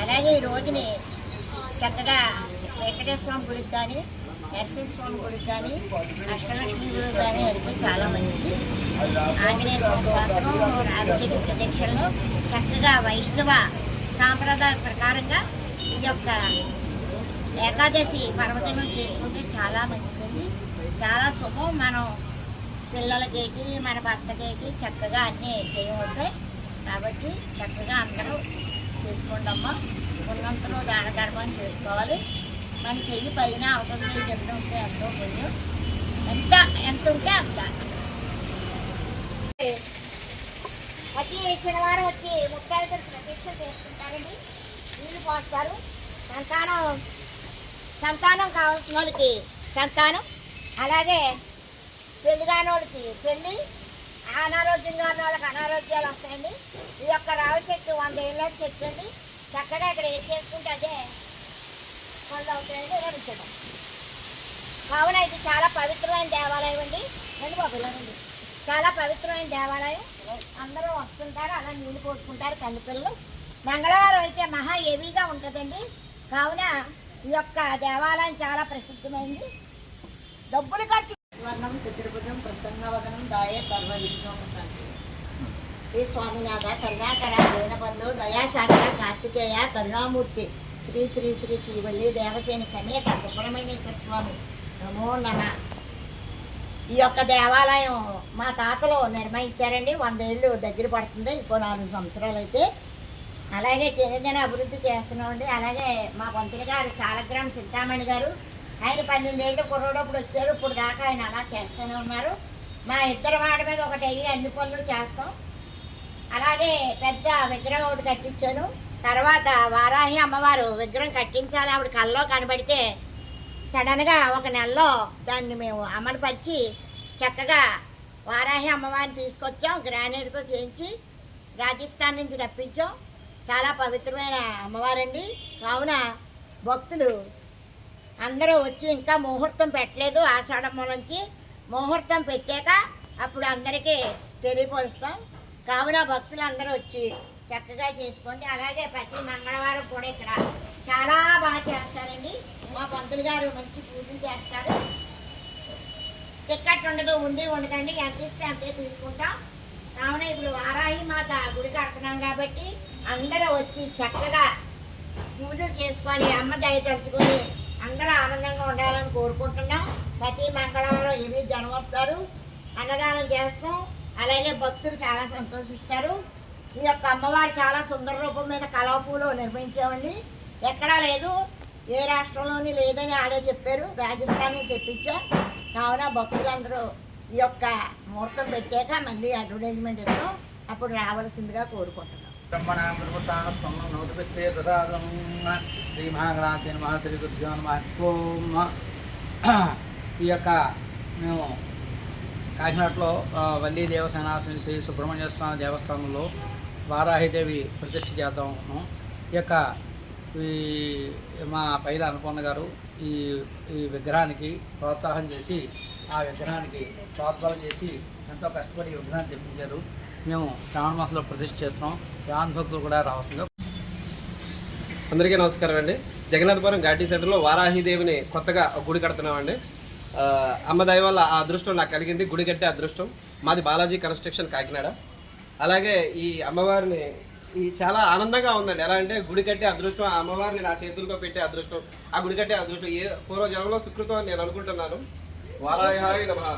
అలాగే ఈ రోజుని చక్కగా వెంకటేశ్వర స్వామి గుడికి కానీ, నరసింహస్వామి గుడికి కానీ, అష్టలక్ష్మి గుడికి కానీ వెళ్తే చాలా మంచిది. ఆంజనేయ స్వామి పాత్రం రామచంద్ర ప్రదక్షిణలో చక్కగా వైష్ణవ సాంప్రదాయ ప్రకారంగా ఈ యొక్క ఏకాదశి పర్వదినం చేసుకుంటే చాలా మంచిదండి. చాలా శుభం. మనం పిల్లలకేటి మన భర్తకేటి చక్కగా అన్నీ చేయవుతాయి. కాబట్టి చక్కగా అందరూ చేసుకోండమ్మా. ఉన్నంతలో దాన ధర్మం చేసుకోవాలి. మన చెయ్యి పైన అవతల ఎంత ఉంటే ఎంతో పుణ్యం, ఎంత ఉంటే అంత. ప్రతి శనివారం వచ్చి ముత్తాయితో ప్రతిష్ట చేసుకుంటారండి. నీళ్ళు పోస్తారు. సంతానం కావాల్సిన వాళ్ళకి సంతానం, అలాగే పెళ్లి కాని వాళ్ళకి పెళ్ళి, అనారోగ్యంగా ఉన్న వాళ్ళకి అనారోగ్యాలు వస్తాయండి. ఈ యొక్క రావి చెట్టు 100 ఏళ్ళ చెట్టు అండి. చక్కగా ఇక్కడ ఏం చేసుకుంటే అదే పనులు అవుతాయండి. వివరించడం కావున ఇది చాలా పవిత్రమైన దేవాలయం అండి. రండి బాబు రండి. చాలా పవిత్రమైన దేవాలయం. అందరూ వస్తుంటారు, అలా నీళ్ళు పోసుకుంటారు కన్నుపిల్లలు. మంగళవారం అయితే మహా హెవీగా ఉంటుందండి. కావున ఈ యొక్క దేవాలయం చాలా ప్రసిద్ధమైంది. డబ్బులు ఖర్చు స్వర్ణం చతుర్భుజం ప్రసన్నవదనం దాయే సర్వ విష్ణు శ్రీ స్వామినాథ కరుణాకర దీనబంధు దయాసాగర కార్తికేయ కరుణామూర్తి శ్రీ శ్రీ శ్రీ శ్రీవల్లి దేవసేన సమేత సుబ్రహ్మణ్యేశ్వర స్వామి నమో నమః. ఈ యొక్క దేవాలయం మా తాతలు నిర్మించారండి. 100 ఏళ్ళు దగ్గర పడుతుంది. ఇంకో 4 సంవత్సరాలు అయితే. అలాగే దినదిన అభివృద్ధి చేస్తున్నామండి. అలాగే మా పంతులు గారు సాలగ్రామ చింతామణి గారు, ఆయన 12 ఏళ్ళు కుర్రోడప్పుడు వచ్చారు. ఇప్పుడు దాకా ఆయన అలా చేస్తూనే ఉన్నారు. మా ఇద్దరు వాడి మీద ఒకటి అయ్యి అన్ని పనులు చేస్తాం. అలాగే పెద్ద విగ్రహం ఒకటి కట్టించాను. తర్వాత వారాహి అమ్మవారు విగ్రహం కట్టించాలి. ఆవిడ కల్లో కనబడితే సడన్గా ఒక నెలలో దాన్ని మేము అమలుపరిచి చక్కగా వారాహి అమ్మవారిని తీసుకొచ్చాం. గ్రానైట్తో చేయించి రాజస్థాన్ నుంచి రప్పించాం. చాలా పవిత్రమైన అమ్మవారండి. కావున భక్తులు అందరూ వచ్చి, ఇంకా ముహూర్తం పెట్టలేదు, ఆషాఢం నుంచి ముహూర్తం పెట్టాక అప్పుడు అందరికీ తెలియపరుస్తాం. కావున భక్తులు అందరూ వచ్చి చక్కగా చేసుకోండి. అలాగే ప్రతి మంగళవారం కూడా ఇక్కడ చాలా బాగా చేస్తారండి. మా పంతులు గారు మంచి పూజలు చేస్తారు. టికెట్ ఉండదు, ఉండదండి. ఎంత ఇస్తే అంతే తీసుకుంటాం. కావున ఇప్పుడు వారాహి మాత గుడి కడుతున్నాం కాబట్టి అందరూ వచ్చి చక్కగా పూజలు చేసుకొని అమ్మ దయ తలుచుకొని అందరూ ఆనందంగా ఉండాలని కోరుకుంటున్నాం. ప్రతి మంగళవారం ఏమీ జనం వస్తారు, అన్నదానం చేస్తాం. అలాగే భక్తులు చాలా సంతోషిస్తారు. ఈ యొక్క అమ్మవారు చాలా సుందర రూపం మీద కలవపూలు నిర్మించామండి. ఎక్కడా లేదు, ఏ రాష్ట్రంలోని లేదని ఆడే చెప్పారు. రాజస్థాన్ నుంచి తెప్పించాం. కావున భక్తులందరూ ఈ యొక్క ముహూర్తం పెట్టాక మళ్ళీ అడ్వర్టైజ్మెంట్ ఇస్తాం. అప్పుడు రావాల్సిందిగా కోరుకుంటున్నాం. ఈ యొక్క మేము కాకినాడలో వల్లి దేవసేన శ్రీ సుబ్రహ్మణ్య స్వామి దేవస్థానంలో వారాహిదేవి ప్రతిష్ఠ చేద్దాం. ఈ యొక్క మా పైల అన్నపూర్ణ గారు ఈ విగ్రహానికి ప్రోత్సాహం చేసి, ఆ విగ్రహానికి ప్రోత్సాహం చేసి ఎంతో కష్టపడి విగ్రహాన్ని తెప్పించారు. మేము శ్రావణ మాసంలో ప్రతిష్ఠ చేస్తున్నాం. యాన్ భక్తులు కూడా రావాల్సిందిగా. అందరికీ నమస్కారం అండి. జగన్నాథపురం ఘాటీ సెంటర్లో వారాహిదేవిని కొత్తగా గుడి కడుతున్నామండి. అమ్మ దయ వల్ల ఆ అదృష్టం నాకు కలిగింది. గుడి కట్టే అదృష్టం మాది. బాలాజీ కన్స్ట్రక్షన్ కాకినాడ. అలాగే ఈ అమ్మవారిని చాలా ఆనందంగా ఉందండి. ఎలా అంటే గుడి కట్టే అదృష్టం, ఆ అమ్మవారిని నా చేతుల్లో పెట్టే అదృష్టం, ఆ గుడి కట్టే అదృష్టం ఏ పూర్వజన్మలో సుకృతం అని నేను అనుకుంటున్నాను. వారాహాయ నమః.